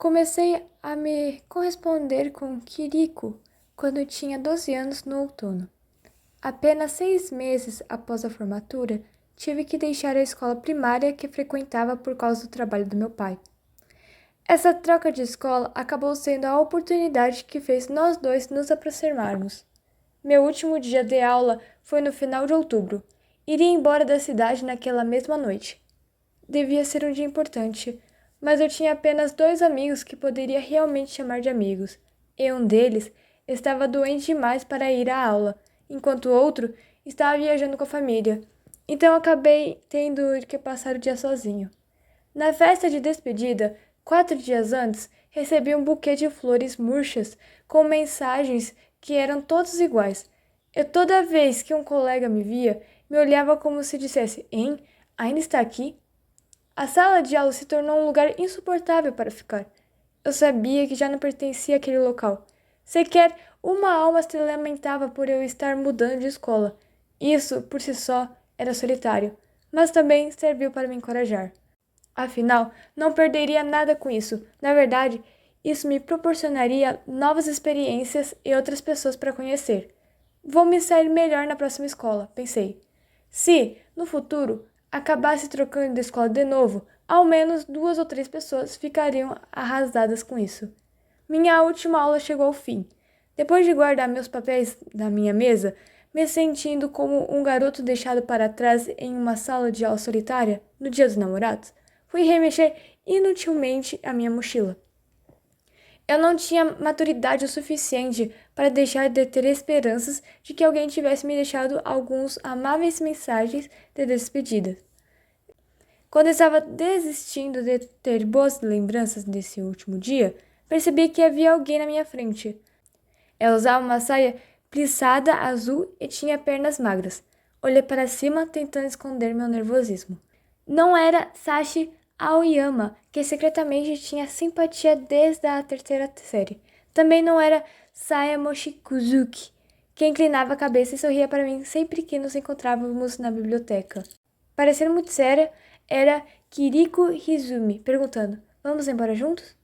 Comecei a me corresponder com Kiriko quando tinha 12 anos no outono. Apenas 6 meses após a formatura, tive que deixar a escola primária que frequentava por causa do trabalho do meu pai. Essa troca de escola acabou sendo a oportunidade que fez nós dois nos aproximarmos. Meu último dia de aula foi no final de outubro. Iria embora da cidade naquela mesma noite. Devia ser um dia importante, mas eu tinha apenas 2 amigos que poderia realmente chamar de amigos, e um deles estava doente demais para ir à aula, enquanto o outro estava viajando com a família. Então acabei tendo que passar o dia sozinho. Na festa de despedida, 4 dias antes, recebi um buquê de flores murchas com mensagens que eram todos iguais. E toda vez que um colega me via, me olhava como se dissesse: Hein, ainda está aqui? A sala de aula se tornou um lugar insuportável para ficar. Eu sabia que já não pertencia àquele local. Sequer uma alma se lamentava por eu estar mudando de escola. Isso, por si só, era solitário, mas também serviu para me encorajar. Afinal, não perderia nada com isso. Na verdade, isso me proporcionaria novas experiências e outras pessoas para conhecer. Vou me sair melhor na próxima escola, pensei. Se, no futuro, acabasse trocando de escola de novo, ao menos 2 ou 3 pessoas ficariam arrasadas com isso. Minha última aula chegou ao fim. Depois de guardar meus papéis na minha mesa, me sentindo como um garoto deixado para trás em uma sala de aula solitária, no Dia dos Namorados, fui remexer inutilmente a minha mochila. Eu não tinha maturidade o suficiente para deixar de ter esperanças de que alguém tivesse me deixado alguns amáveis mensagens de despedida. Quando estava desistindo de ter boas lembranças desse último dia, percebi que havia alguém na minha frente. Ela usava uma saia plissada azul e tinha pernas magras. Olhei para cima, tentando esconder meu nervosismo. Não era Sashi Aoyama, que secretamente tinha simpatia desde a terceira série. Também não era Saya Moshikuzuki, que inclinava a cabeça e sorria para mim sempre que nos encontrávamos na biblioteca. Parecendo muito séria, era Kiriko Hizumi, perguntando: Vamos embora juntos?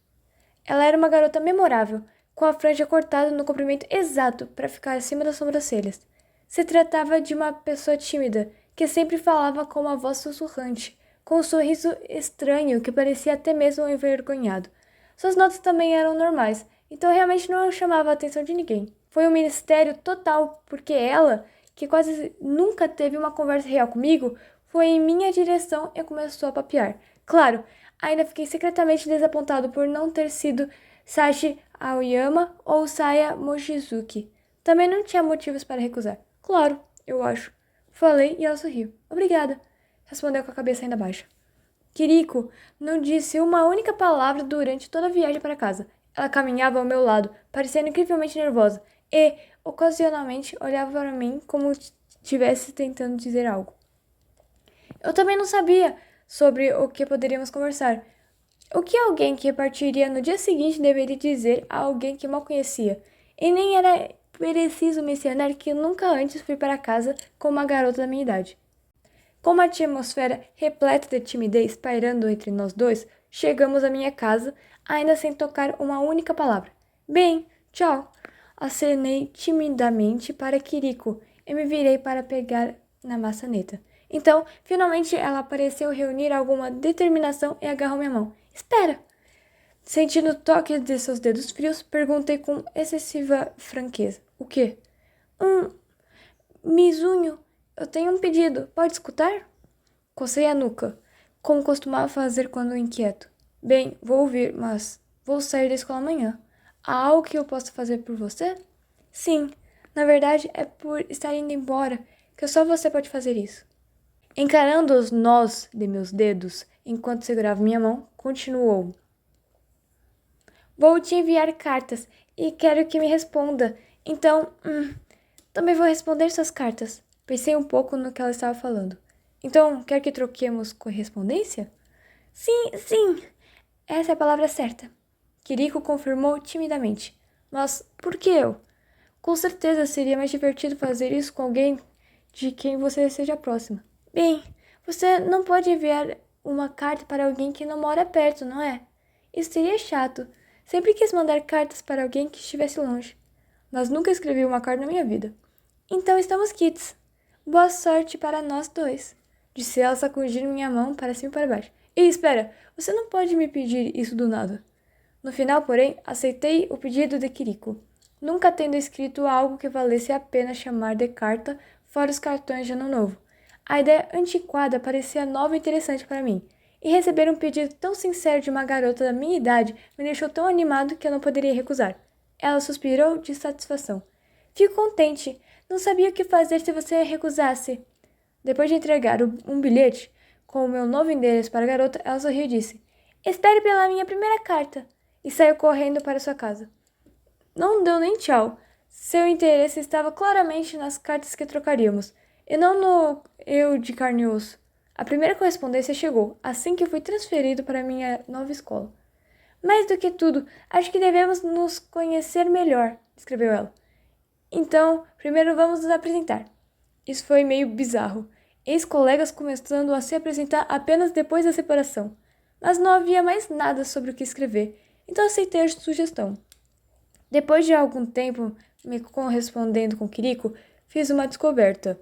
Ela era uma garota memorável, com a franja cortada no comprimento exato para ficar acima das sobrancelhas. Se tratava de uma pessoa tímida, que sempre falava com uma voz sussurrante, com um sorriso estranho que parecia até mesmo envergonhado. Suas notas também eram normais, então realmente não chamava a atenção de ninguém. Foi um mistério total, porque ela, que quase nunca teve uma conversa real comigo, foi em minha direção e começou a papear. Claro, ainda fiquei secretamente desapontado por não ter sido Sashi Aoyama ou Saya Mochizuki. Também não tinha motivos para recusar. Claro, eu acho. Falei e ela sorriu. Obrigada, respondeu com a cabeça ainda baixa. Kiriko não disse uma única palavra durante toda a viagem para casa. Ela caminhava ao meu lado, parecendo incrivelmente nervosa, e, ocasionalmente, olhava para mim como se estivesse tentando dizer algo. Eu também não sabia sobre o que poderíamos conversar. O que alguém que partiria no dia seguinte deveria dizer a alguém que mal conhecia? E nem era preciso mencionar que eu nunca antes fui para casa com uma garota da minha idade. Com uma atmosfera repleta de timidez pairando entre nós dois, chegamos à minha casa, ainda sem tocar uma única palavra. Bem, tchau. Acenei timidamente para Kiriko e me virei para pegar na maçaneta. Então, finalmente, ela pareceu reunir alguma determinação e agarrou minha mão. Espera! Sentindo o toque de seus dedos frios, perguntei com excessiva franqueza. O quê? Mizunho, eu tenho um pedido. Pode escutar? Cocei a nuca, como costumava fazer quando inquieto. Bem, vou ouvir, mas vou sair da escola amanhã. Há algo que eu possa fazer por você? Sim, na verdade é por estar indo embora, que só você pode fazer isso. Encarando os nós de meus dedos enquanto segurava minha mão, continuou. Vou te enviar cartas e quero que me responda. Então, também vou responder suas cartas. Pensei um pouco no que ela estava falando. Então, quer que troquemos correspondência? Sim, sim. Essa é a palavra certa. Kiriko confirmou timidamente. Mas por que eu? Com certeza seria mais divertido fazer isso com alguém de quem você seja próxima. Bem, você não pode enviar uma carta para alguém que não mora perto, não é? Isso seria chato. Sempre quis mandar cartas para alguém que estivesse longe, mas nunca escrevi uma carta na minha vida. Então estamos quites. Boa sorte para nós dois, disse ela sacudindo minha mão para cima e para baixo. E espera, você não pode me pedir isso do nada. No final, porém, aceitei o pedido de Kiriko, nunca tendo escrito algo que valesse a pena chamar de carta fora os cartões de Ano Novo. A ideia antiquada parecia nova e interessante para mim, e receber um pedido tão sincero de uma garota da minha idade me deixou tão animado que eu não poderia recusar. Ela suspirou de satisfação. Fico contente. Não sabia o que fazer se você recusasse. Depois de entregar um bilhete com o meu novo endereço para a garota, ela sorriu e disse: Espere pela minha primeira carta. E saiu correndo para sua casa. Não deu nem tchau. Seu interesse estava claramente nas cartas que trocaríamos, e não no eu de carne e osso. A primeira correspondência chegou assim que fui transferido para minha nova escola. Mais do que tudo, acho que devemos nos conhecer melhor, escreveu ela. Então, primeiro vamos nos apresentar. Isso foi meio bizarro. Ex-colegas começando a se apresentar apenas depois da separação. Mas não havia mais nada sobre o que escrever, então aceitei a sugestão. Depois de algum tempo me correspondendo com Kiriko, fiz uma descoberta.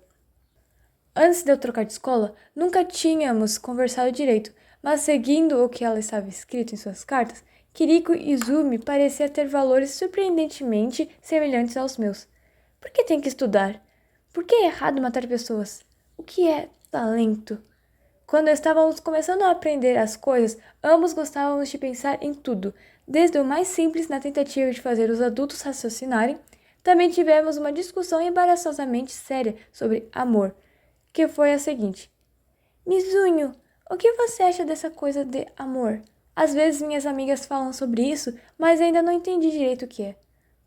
Antes de eu trocar de escola, nunca tínhamos conversado direito, mas seguindo o que ela estava escrito em suas cartas, Kiriko Izumi parecia ter valores surpreendentemente semelhantes aos meus. Por que tem que estudar? Por que é errado matar pessoas? O que é talento? Quando estávamos começando a aprender as coisas, ambos gostávamos de pensar em tudo, desde o mais simples na tentativa de fazer os adultos raciocinarem. Também tivemos uma discussão embaraçosamente séria sobre amor, que foi a seguinte: Mizunho, o que você acha dessa coisa de amor? Às vezes minhas amigas falam sobre isso, mas ainda não entendi direito o que é.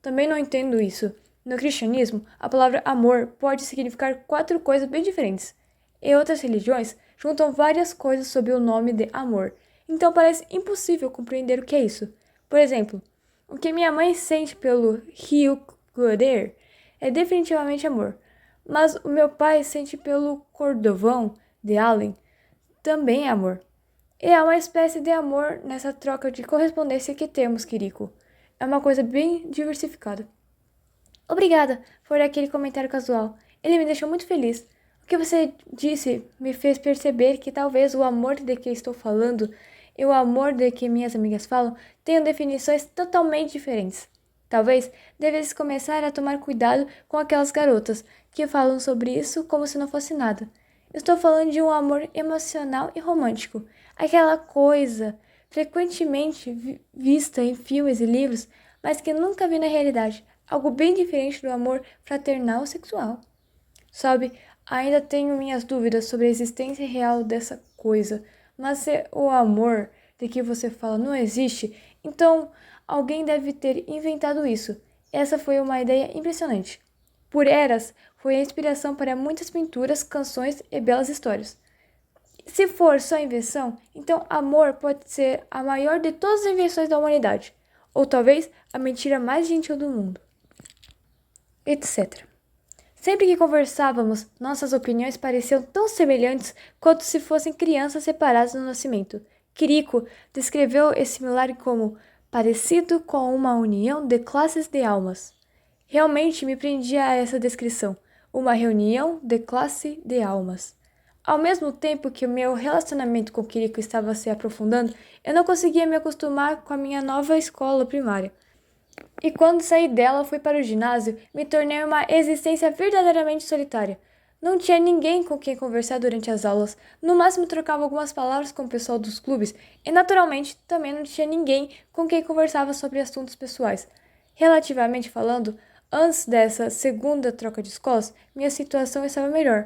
Também não entendo isso. No cristianismo, a palavra amor pode significar 4 coisas bem diferentes. Em outras religiões, juntam várias coisas sob o nome de amor, então parece impossível compreender o que é isso. Por exemplo, o que minha mãe sente pelo Ryuguder é definitivamente amor, mas o meu pai sente pelo Cordovão de Allen também é amor. E há uma espécie de amor nessa troca de correspondência que temos, Kiriko. É uma coisa bem diversificada. Obrigada por aquele comentário casual. Ele me deixou muito feliz. O que você disse me fez perceber que talvez o amor de que estou falando e o amor de que minhas amigas falam tenham definições totalmente diferentes. Talvez devesse começar a tomar cuidado com aquelas garotas que falam sobre isso como se não fosse nada. Estou falando de um amor emocional e romântico. Aquela coisa frequentemente vista em filmes e livros, mas que nunca vi na realidade. Algo bem diferente do amor fraternal sexual. Sabe, ainda tenho minhas dúvidas sobre a existência real dessa coisa, mas se o amor de que você fala não existe, então alguém deve ter inventado isso. Essa foi uma ideia impressionante. Por eras, foi a inspiração para muitas pinturas, canções e belas histórias. Se for só invenção, então amor pode ser a maior de todas as invenções da humanidade, ou talvez a mentira mais gentil do mundo, etc. Sempre que conversávamos, nossas opiniões pareciam tão semelhantes quanto se fossem crianças separadas no nascimento. Kiriko descreveu esse milagre como parecido com uma união de classes de almas. Realmente me prendia a essa descrição, uma reunião de classe de almas. Ao mesmo tempo que o meu relacionamento com Kiriko estava se aprofundando, eu não conseguia me acostumar com a minha nova escola primária. E quando saí dela, fui para o ginásio, me tornei uma existência verdadeiramente solitária. Não tinha ninguém com quem conversar durante as aulas, no máximo trocava algumas palavras com o pessoal dos clubes, e naturalmente também não tinha ninguém com quem conversava sobre assuntos pessoais. Relativamente falando, antes dessa segunda troca de escolas, minha situação estava melhor.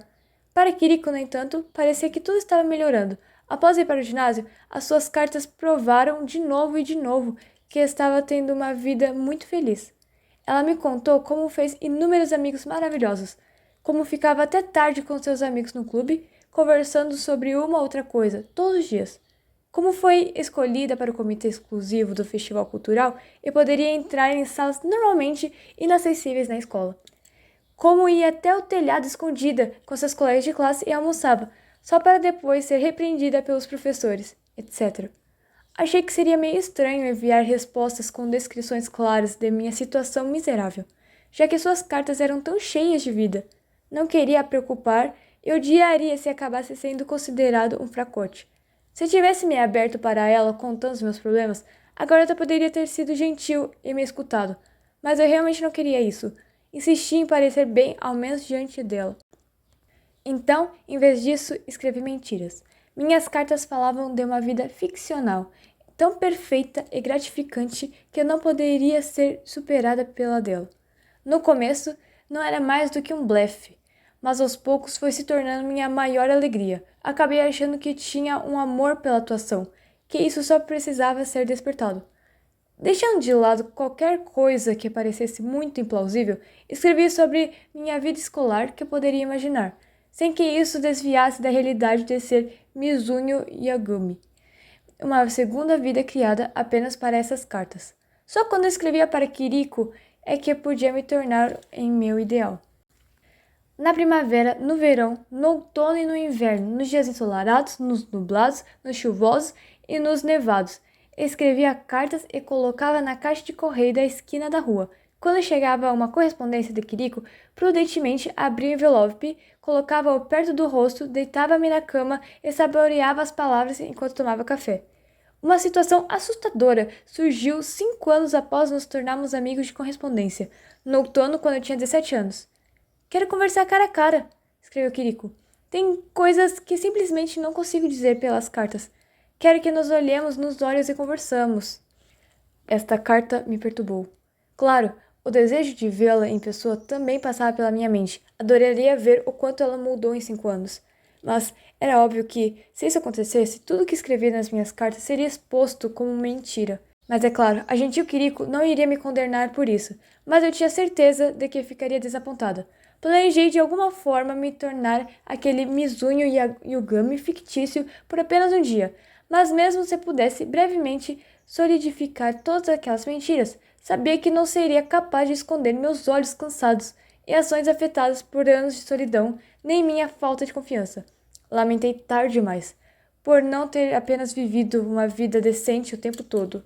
Para Kiriko, no entanto, parecia que tudo estava melhorando. Após ir para o ginásio, as suas cartas provaram de novo e de novo que estava tendo uma vida muito feliz. Ela me contou como fez inúmeros amigos maravilhosos, como ficava até tarde com seus amigos no clube, conversando sobre uma outra coisa, todos os dias. Como foi escolhida para o comitê exclusivo do festival cultural e poderia entrar em salas normalmente inacessíveis na escola. Como ia até o telhado escondida com seus colegas de classe e almoçava, só para depois ser repreendida pelos professores, etc. Achei que seria meio estranho enviar respostas com descrições claras de minha situação miserável, já que suas cartas eram tão cheias de vida. Não queria a preocupar e odiaria se acabasse sendo considerado um fracote. Se tivesse me aberto para ela contando os meus problemas, agora eu poderia ter sido gentil e me escutado, mas eu realmente não queria isso. Insisti em parecer bem, ao menos diante dela. Então, em vez disso, escrevi mentiras. Minhas cartas falavam de uma vida ficcional, tão perfeita e gratificante que não poderia ser superada pela dela. No começo, não era mais do que um blefe, mas aos poucos foi se tornando minha maior alegria. Acabei achando que tinha um amor pela atuação, que isso só precisava ser despertado. Deixando de lado qualquer coisa que parecesse muito implausível, escrevi sobre minha vida escolar que eu poderia imaginar, sem que isso desviasse da realidade de ser Mizuno Yagami, uma segunda vida criada apenas para essas cartas. Só quando escrevia para Kiriko é que podia me tornar em meu ideal. Na primavera, no verão, no outono e no inverno, nos dias ensolarados, nos nublados, nos chuvosos e nos nevados, escrevia cartas e colocava na caixa de correio da esquina da rua. Quando chegava uma correspondência de Kiriko, prudentemente abria o envelope, colocava-o perto do rosto, deitava-me na cama e saboreava as palavras enquanto tomava café. Uma situação assustadora surgiu 5 anos após nos tornarmos amigos de correspondência, no outono, quando eu tinha 17 anos. Quero conversar cara a cara, escreveu Kiriko. Tem coisas que simplesmente não consigo dizer pelas cartas. Quero que nos olhemos nos olhos e conversamos. Esta carta me perturbou. Claro, o desejo de vê-la em pessoa também passava pela minha mente. Adoraria ver o quanto ela mudou em 5 anos. Mas era óbvio que, se isso acontecesse, tudo que escrevi nas minhas cartas seria exposto como mentira. Mas é claro, a gentil Kiriko não iria me condenar por isso, mas eu tinha certeza de que ficaria desapontada. Planejei de alguma forma me tornar aquele Mizuno Yagami fictício por apenas um dia, mas mesmo se pudesse brevemente solidificar todas aquelas mentiras, sabia que não seria capaz de esconder meus olhos cansados e ações afetadas por anos de solidão, nem minha falta de confiança. Lamentei tarde demais, por não ter apenas vivido uma vida decente o tempo todo.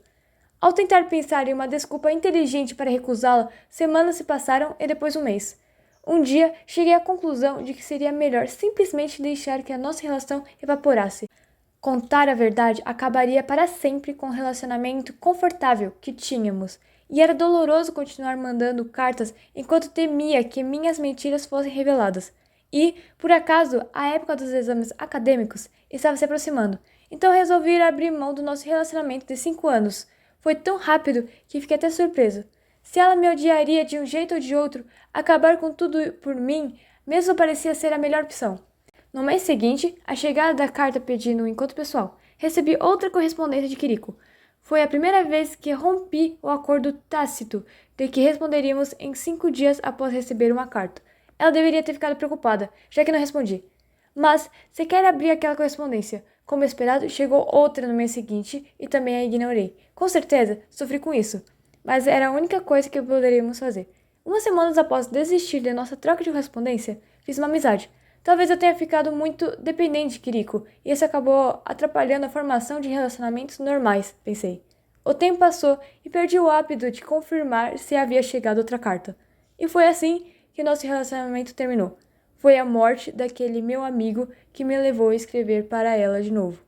Ao tentar pensar em uma desculpa inteligente para recusá-la, semanas se passaram e depois um mês. Um dia, cheguei à conclusão de que seria melhor simplesmente deixar que a nossa relação evaporasse. Contar a verdade acabaria para sempre com o relacionamento confortável que tínhamos, e era doloroso continuar mandando cartas enquanto temia que minhas mentiras fossem reveladas. E, por acaso, a época dos exames acadêmicos estava se aproximando, então resolvi abrir mão do nosso relacionamento de 5 anos. Foi tão rápido que fiquei até surpreso. Se ela me odiaria de um jeito ou de outro, acabar com tudo por mim mesmo parecia ser a melhor opção. No mês seguinte, a chegada da carta pedindo um encontro pessoal, recebi outra correspondência de Kiriko. Foi a primeira vez que rompi o acordo tácito de que responderíamos em 5 dias após receber uma carta. Ela deveria ter ficado preocupada, já que não respondi. Mas sequer abri aquela correspondência. Como esperado, chegou outra no mês seguinte e também a ignorei. Com certeza, sofri com isso, mas era a única coisa que poderíamos fazer. Umas semanas após desistir de nossa troca de correspondência, fiz uma amizade. Talvez eu tenha ficado muito dependente de Kiriko, e isso acabou atrapalhando a formação de relacionamentos normais, pensei. O tempo passou e perdi o hábito de confirmar se havia chegado outra carta. E foi assim que nosso relacionamento terminou. Foi a morte daquele meu amigo que me levou a escrever para ela de novo.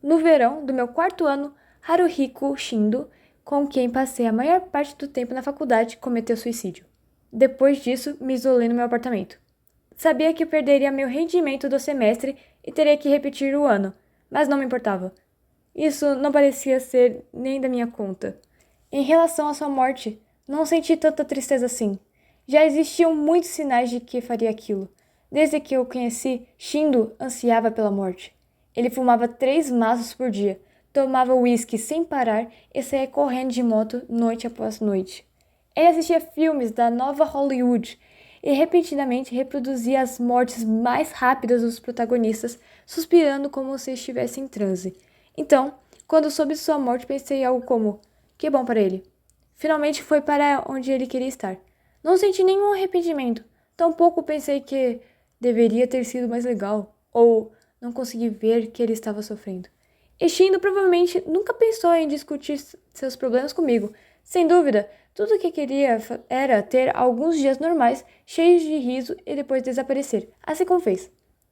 No verão do meu 4º ano, Haruhiko Shindo, com quem passei a maior parte do tempo na faculdade, cometeu suicídio. Depois disso, me isolei no meu apartamento. Sabia que perderia meu rendimento do semestre e teria que repetir o ano, mas não me importava. Isso não parecia ser nem da minha conta. Em relação à sua morte, não senti tanta tristeza assim. Já existiam muitos sinais de que faria aquilo. Desde que eu conheci, Shindo ansiava pela morte. Ele fumava 3 maços por dia, tomava uísque sem parar e saía correndo de moto noite após noite. Ele assistia filmes da nova Hollywood e repentinamente reproduzia as mortes mais rápidas dos protagonistas, suspirando como se estivesse em transe. Então, quando soube sua morte, pensei algo como: que bom para ele. Finalmente foi para onde ele queria estar. Não senti nenhum arrependimento, tampouco pensei que deveria ter sido mais legal, ou não consegui ver que ele estava sofrendo. E Shindo provavelmente nunca pensou em discutir seus problemas comigo. Sem dúvida, tudo o que queria era ter alguns dias normais, cheios de riso e depois desaparecer, assim como fez.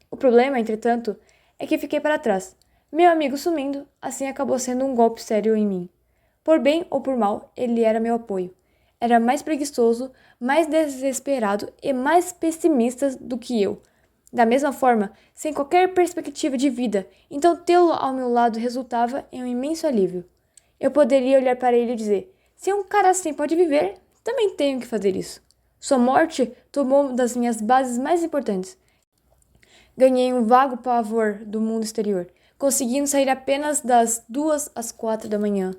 O problema, entretanto, é que fiquei para trás. Meu amigo sumindo, assim acabou sendo um golpe sério em mim. Por bem ou por mal, ele era meu apoio. Era mais preguiçoso, mais desesperado e mais pessimista do que eu. Da mesma forma, sem qualquer perspectiva de vida, então tê-lo ao meu lado resultava em um imenso alívio. Eu poderia olhar para ele e dizer: se um cara assim pode viver, também tenho que fazer isso. Sua morte tomou uma das minhas bases mais importantes. Ganhei um vago pavor do mundo exterior, conseguindo sair apenas das 2 às 4 da manhã.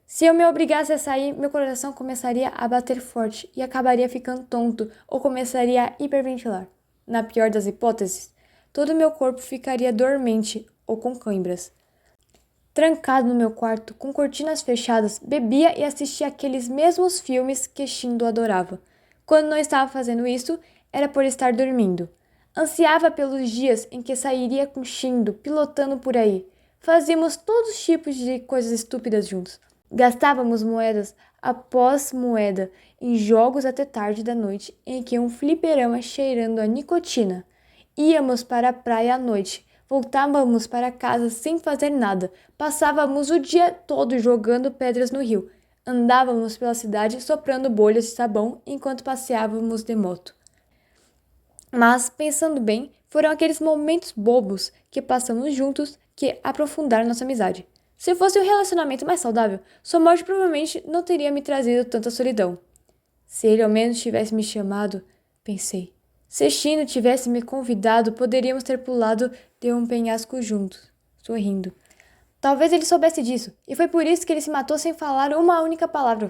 Se eu me obrigasse a sair, meu coração começaria a bater forte e acabaria ficando tonto ou começaria a hiperventilar. Na pior das hipóteses, todo o meu corpo ficaria dormente ou com câimbras. Trancado no meu quarto, com cortinas fechadas, bebia e assistia aqueles mesmos filmes que Shindo adorava. Quando não estava fazendo isso, era por estar dormindo. Ansiava pelos dias em que sairia com Shindo, pilotando por aí. Fazíamos todos os tipos de coisas estúpidas juntos. Gastávamos moedas após moeda em jogos até tarde da noite, em que um fliperama cheirando a nicotina. Íamos para a praia à noite. Voltávamos para casa sem fazer nada. Passávamos o dia todo jogando pedras no rio. Andávamos pela cidade soprando bolhas de sabão enquanto passeávamos de moto. Mas, pensando bem, foram aqueles momentos bobos que passamos juntos que aprofundaram nossa amizade. Se fosse um relacionamento mais saudável, sua morte provavelmente não teria me trazido tanta solidão. Se ele ao menos tivesse me chamado, pensei. Se Shindo tivesse me convidado, poderíamos ter pulado de um penhasco juntos, sorrindo. Talvez ele soubesse disso, e foi por isso que ele se matou sem falar uma única palavra.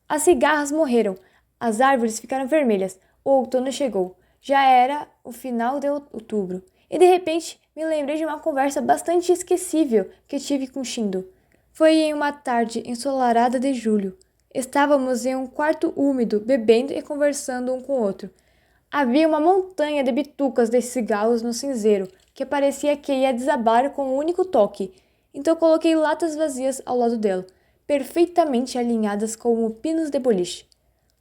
As cigarras morreram, as árvores ficaram vermelhas, o outono chegou. Já era o final de outubro, e de repente me lembrei de uma conversa bastante esquecível que tive com Shindo. Foi em uma tarde ensolarada de julho. Estávamos em um quarto úmido, bebendo e conversando um com o outro. Havia uma montanha de bitucas de cigarros no cinzeiro, que parecia que ia desabar com um único toque. Então coloquei latas vazias ao lado dela, perfeitamente alinhadas como pinos de boliche.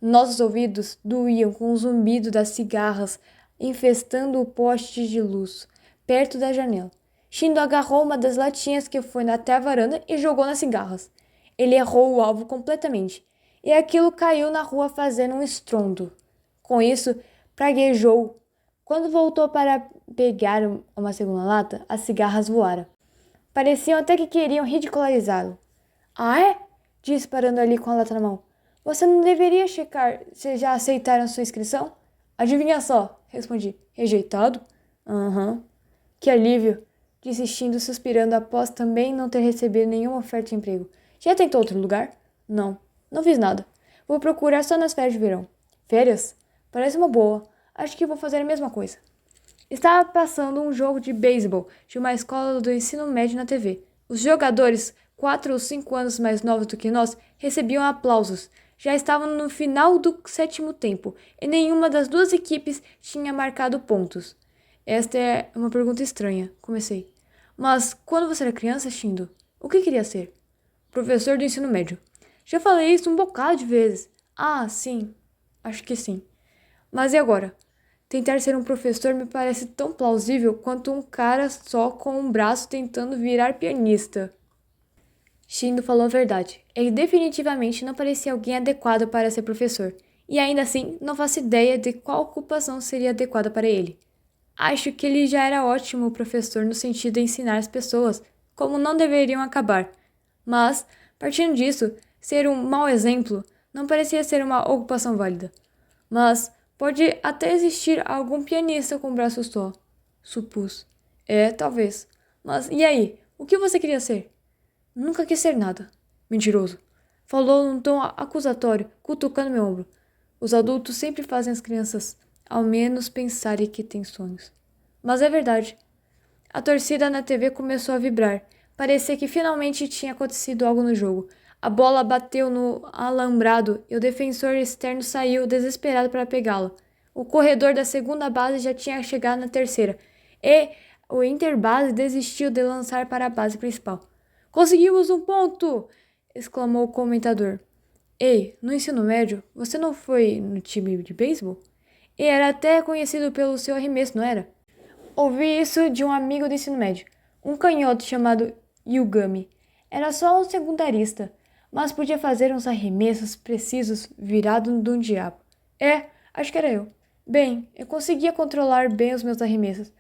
Nossos ouvidos doíam com o zumbido das cigarras infestando o poste de luz, perto da janela. Shindo agarrou uma das latinhas que foi até a varanda e jogou nas cigarras. Ele errou o alvo completamente, e aquilo caiu na rua fazendo um estrondo. Com isso, praguejou. Quando voltou para pegar uma segunda lata, as cigarras voaram. Pareciam até que queriam ridicularizá-lo. Ah, é? Disse parando ali com a lata na mão. Você não deveria checar se já aceitaram sua inscrição? Adivinha só, respondi. Rejeitado? Aham. Que alívio, disse Shindo suspirando após também não ter recebido nenhuma oferta de emprego. Já tentou outro lugar? Não, não fiz nada. Vou procurar só nas férias de verão. Férias? Parece uma boa. Acho que vou fazer a mesma coisa. Estava passando um jogo de beisebol de uma escola do ensino médio na TV. Os jogadores, 4 ou 5 anos mais novos do que nós, recebiam aplausos. Já estavam no final do 7º tempo e nenhuma das duas equipes tinha marcado pontos. Esta é uma pergunta estranha, comecei. Mas quando você era criança, Shindo, o que queria ser? Professor do ensino médio. Já falei isso um bocado de vezes. Ah, sim. Acho que sim. Mas e agora? Tentar ser um professor me parece tão plausível quanto um cara só com um braço tentando virar pianista. Shindo falou a verdade. Ele definitivamente não parecia alguém adequado para ser professor. E ainda assim, não faço ideia de qual ocupação seria adequada para ele. Acho que ele já era ótimo professor no sentido de ensinar as pessoas como não deveriam acabar. Mas, partindo disso, ser um mau exemplo não parecia ser uma ocupação válida. Mas pode até existir algum pianista com braços só, supus. É, talvez. Mas e aí? O que você queria ser? Nunca quis ser nada. Mentiroso. Falou num tom acusatório, cutucando meu ombro. Os adultos sempre fazem as crianças, ao menos, pensarem que têm sonhos. Mas é verdade. A torcida na TV começou a vibrar. Parecia que finalmente tinha acontecido algo no jogo. A bola bateu no alambrado e o defensor externo saiu desesperado para pegá-la. O corredor da segunda base já tinha chegado na terceira. E o Interbase desistiu de lançar para a base principal. Conseguimos um ponto! Exclamou o comentador. Ei, no ensino médio, você não foi no time de beisebol? E era até conhecido pelo seu arremesso, não era? Ouvi isso de um amigo do ensino médio, um canhoto chamado Yugami. Era só um secundarista, mas podia fazer uns arremessos precisos virado de um diabo. É, acho que era eu. Bem, eu conseguia controlar bem os meus arremessos,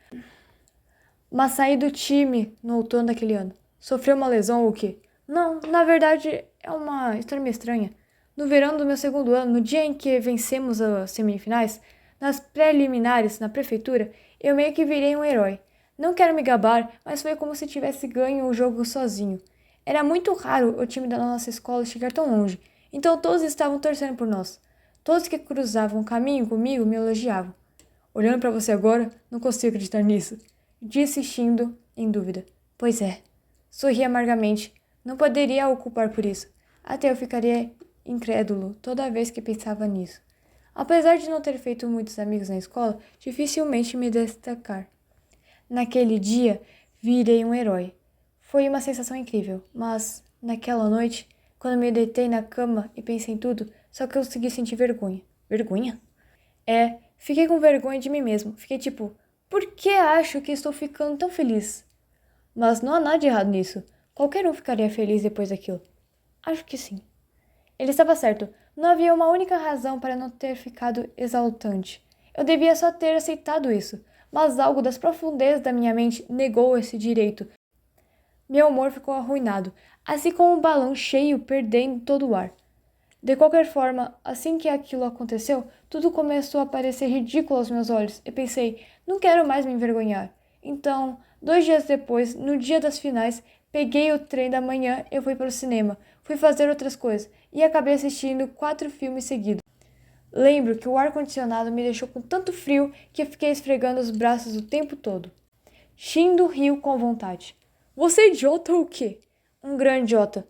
mas saí do time no outono daquele ano. Sofreu uma lesão ou o quê? Não, na verdade é uma história meio estranha. No verão do meu segundo ano, no dia em que vencemos as semifinais, nas preliminares na prefeitura, eu meio que virei um herói. Não quero me gabar, mas foi como se tivesse ganho o jogo sozinho. Era muito raro o time da nossa escola chegar tão longe, então todos estavam torcendo por nós. Todos que cruzavam o caminho comigo me elogiavam. Olhando para você agora, não consigo acreditar nisso, disse Shindo, em dúvida. Pois é. Sorri amargamente. Não poderia o culpar por isso. Até eu ficaria incrédulo toda vez que pensava nisso. Apesar de não ter feito muitos amigos na escola, dificilmente me destacar. Naquele dia, virei um herói. Foi uma sensação incrível, mas, naquela noite, quando me deitei na cama e pensei em tudo, só consegui sentir vergonha. Vergonha? É, fiquei com vergonha de mim mesmo. Fiquei tipo, por que acho que estou ficando tão feliz? Mas não há nada de errado nisso. Qualquer um ficaria feliz depois daquilo. Acho que sim. Ele estava certo. Não havia uma única razão para não ter ficado exaltante. Eu devia só ter aceitado isso. Mas algo das profundezas da minha mente negou esse direito. Meu humor ficou arruinado, assim como um balão cheio perdendo todo o ar. De qualquer forma, assim que aquilo aconteceu, tudo começou a parecer ridículo aos meus olhos e pensei, não quero mais me envergonhar. Então, 2 dias depois, no dia das finais, peguei o trem da manhã e fui para o cinema. Fui fazer outras coisas e acabei assistindo 4 filmes seguidos. Lembro que o ar-condicionado me deixou com tanto frio que fiquei esfregando os braços o tempo todo. Shindo riu com vontade. Você é idiota ou o quê? Um grande idiota.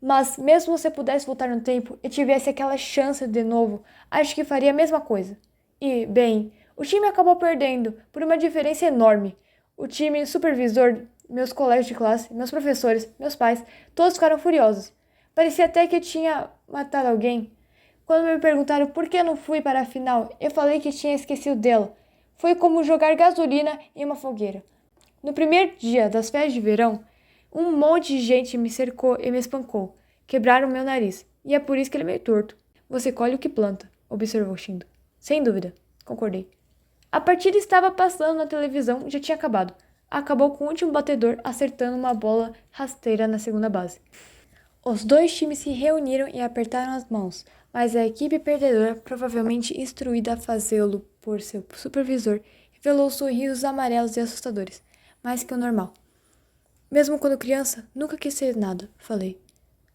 Mas mesmo se eu pudesse voltar no tempo e tivesse aquela chance de novo, acho que faria a mesma coisa. E, bem, o time acabou perdendo por uma diferença enorme. O time, supervisor, meus colegas de classe, meus professores, meus pais, todos ficaram furiosos. Parecia até que eu tinha matado alguém. Quando me perguntaram por que eu não fui para a final, eu falei que tinha esquecido dela. Foi como jogar gasolina em uma fogueira. No primeiro dia das férias de verão, um monte de gente me cercou e me espancou. Quebraram meu nariz. E é por isso que ele é meio torto. Você colhe o que planta, observou Shindo. Sem dúvida, concordei. A partida estava passando na televisão e já tinha acabado. Acabou com o último batedor acertando uma bola rasteira na segunda base. Os dois times se reuniram e apertaram as mãos, mas a equipe perdedora, provavelmente instruída a fazê-lo por seu supervisor, revelou sorrisos amarelos e assustadores, mais que o normal. Mesmo quando criança, nunca quis ser nada, falei.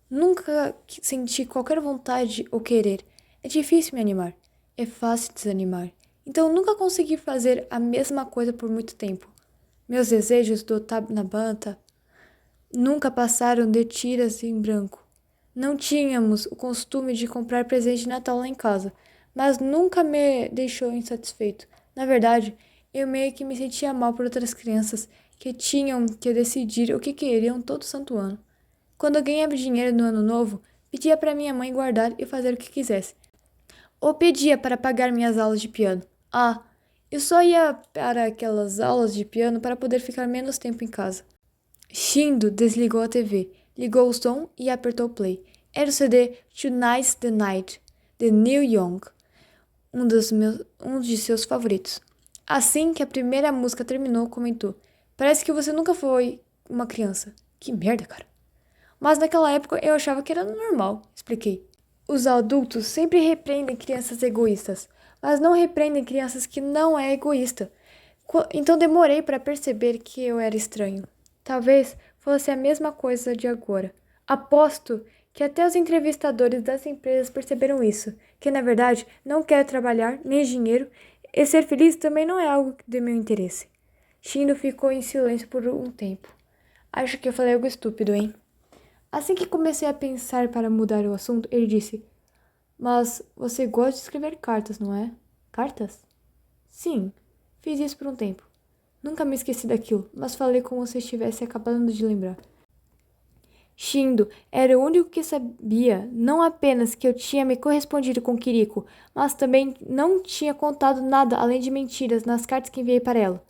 Nunca senti qualquer vontade ou querer. É difícil me animar. É fácil desanimar. Então nunca consegui fazer a mesma coisa por muito tempo. Meus desejos do Tabnabanta nunca passaram de tiras em branco. Não tínhamos o costume de comprar presente de Natal lá em casa, mas nunca me deixou insatisfeito. Na verdade, eu meio que me sentia mal por outras crianças que tinham que decidir o que queriam todo santo ano. Quando eu ganhava dinheiro no ano novo, pedia para minha mãe guardar e fazer o que quisesse. Ou pedia para pagar minhas aulas de piano. Ah, eu só ia para aquelas aulas de piano para poder ficar menos tempo em casa. Shindo desligou a TV, ligou o som e apertou play. Era o CD Tonight's the Night, de Neil Young, um de seus favoritos. Assim que a primeira música terminou, comentou: Parece que você nunca foi uma criança. Que merda, cara. Mas naquela época eu achava que era normal, expliquei. Os adultos sempre repreendem crianças egoístas, mas não repreendem crianças que não é egoísta. Então demorei para perceber que eu era estranho. Talvez fosse a mesma coisa de agora. Aposto que até os entrevistadores das empresas perceberam isso, que na verdade não quero trabalhar, nem dinheiro, e ser feliz também não é algo de meu interesse. Shindo ficou em silêncio por um tempo. Acho que eu falei algo estúpido, hein? Assim que comecei a pensar para mudar o assunto, ele disse: Mas você gosta de escrever cartas, não é? Cartas? Sim, fiz isso por um tempo. Nunca me esqueci daquilo, mas falei como se estivesse acabando de lembrar. Shindo era o único que sabia não apenas que eu tinha me correspondido com Kiriko, mas também não tinha contado nada além de mentiras nas cartas que enviei para ela.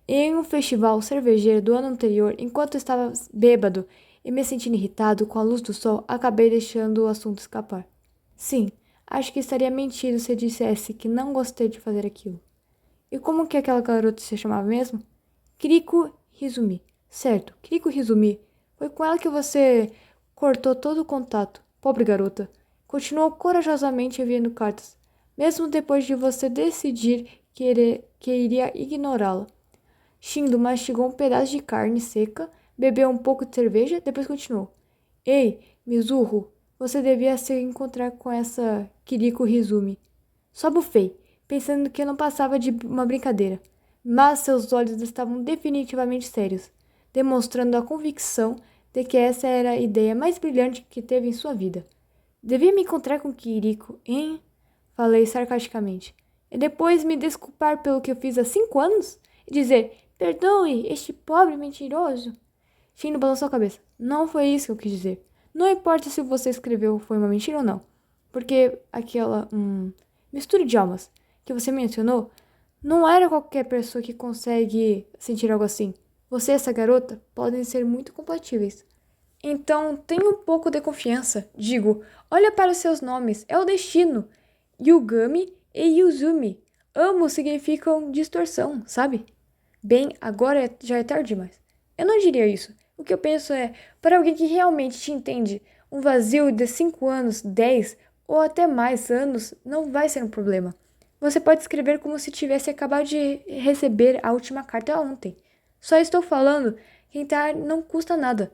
Em um festival cervejeiro do ano anterior, enquanto eu estava bêbado e me sentindo irritado com a luz do sol, acabei deixando o assunto escapar. Sim, acho que estaria mentindo se eu dissesse que não gostei de fazer aquilo. E como que aquela garota se chamava mesmo? Kiriko Hizumi. Certo, Kiriko Hizumi. Foi com ela que você cortou todo o contato. Pobre garota. Continuou corajosamente enviando cartas, mesmo depois de você decidir que iria ignorá-la. Shindo mastigou um pedaço de carne seca, bebeu um pouco de cerveja, depois continuou. Ei, Mizuho, você devia se encontrar com essa Kiriko Hizumi. Só bufei, pensando que não passava de uma brincadeira. Mas seus olhos estavam definitivamente sérios, demonstrando a convicção de que essa era a ideia mais brilhante que teve em sua vida. Devia me encontrar com Kiriko, hein? Falei sarcasticamente. E depois me desculpar pelo que eu fiz há 5 anos? E dizer, perdoe este pobre mentiroso? Shindo balançou a cabeça. Não foi isso que eu quis dizer. Não importa se você escreveu foi uma mentira ou não. Porque aquela mistura de almas que você mencionou não era qualquer pessoa que consegue sentir algo assim. Você e essa garota podem ser muito compatíveis. Então, tenha um pouco de confiança. Digo, olha para os seus nomes. É o destino. Yugami e Yuzumi. Ambos significam distorção, sabe? Bem, agora já é tarde demais. Eu não diria isso. O que eu penso é, para alguém que realmente te entende, um vazio de 5 anos, 10 ou até mais anos não vai ser um problema. Você pode escrever como se tivesse acabado de receber a última carta ontem. Só estou falando que tentar não custa nada.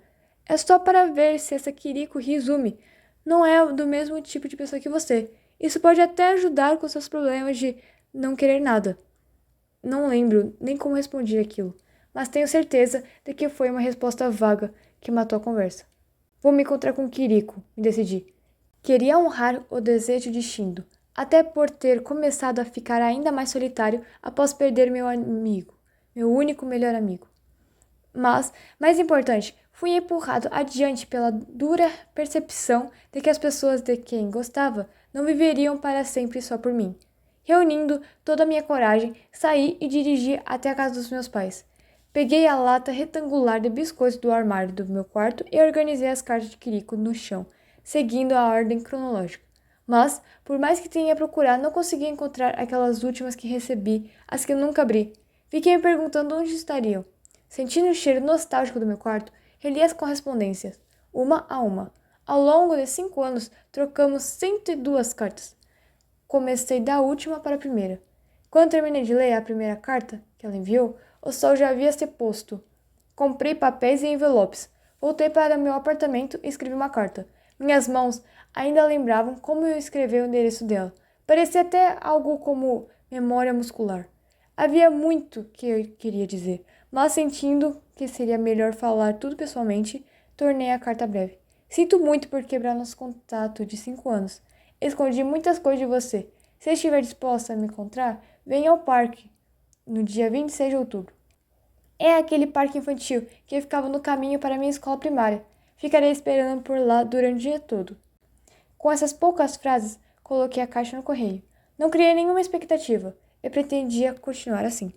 É só para ver se essa Kiriko Hizumi não é do mesmo tipo de pessoa que você. Isso pode até ajudar com seus problemas de não querer nada. Não lembro nem como respondi aquilo, mas tenho certeza de que foi uma resposta vaga que matou a conversa. Vou me encontrar com Kiriko, me decidi. Queria honrar o desejo de Shindo, até por ter começado a ficar ainda mais solitário após perder meu amigo, meu único melhor amigo. Mas, mais importante, fui empurrado adiante pela dura percepção de que as pessoas de quem gostava não viveriam para sempre só por mim. Reunindo toda a minha coragem, saí e dirigi até a casa dos meus pais. Peguei a lata retangular de biscoitos do armário do meu quarto e organizei as cartas de Kiriko no chão, seguindo a ordem cronológica. Mas, por mais que tenha procurado, não consegui encontrar aquelas últimas que recebi, as que eu nunca abri. Fiquei me perguntando onde estariam. Sentindo o cheiro nostálgico do meu quarto, reli as correspondências, uma a uma. Ao longo de 5 anos, trocamos 102 cartas. Comecei da última para a primeira. Quando terminei de ler a primeira carta que ela enviou, o sol já havia se posto. Comprei papéis e envelopes. Voltei para meu apartamento e escrevi uma carta. Minhas mãos ainda lembravam como eu escrevi o endereço dela. Parecia até algo como memória muscular. Havia muito que eu queria dizer, mas sentindo que seria melhor falar tudo pessoalmente, tornei a carta breve. Sinto muito por quebrar nosso contato de 5 anos. Escondi muitas coisas de você. Se estiver disposta a me encontrar, venha ao parque, no dia 26 de outubro. É aquele parque infantil que ficava no caminho para minha escola primária. Ficarei esperando por lá durante o dia todo. Com essas poucas frases, coloquei a caixa no correio. Não criei nenhuma expectativa. Eu pretendia continuar assim.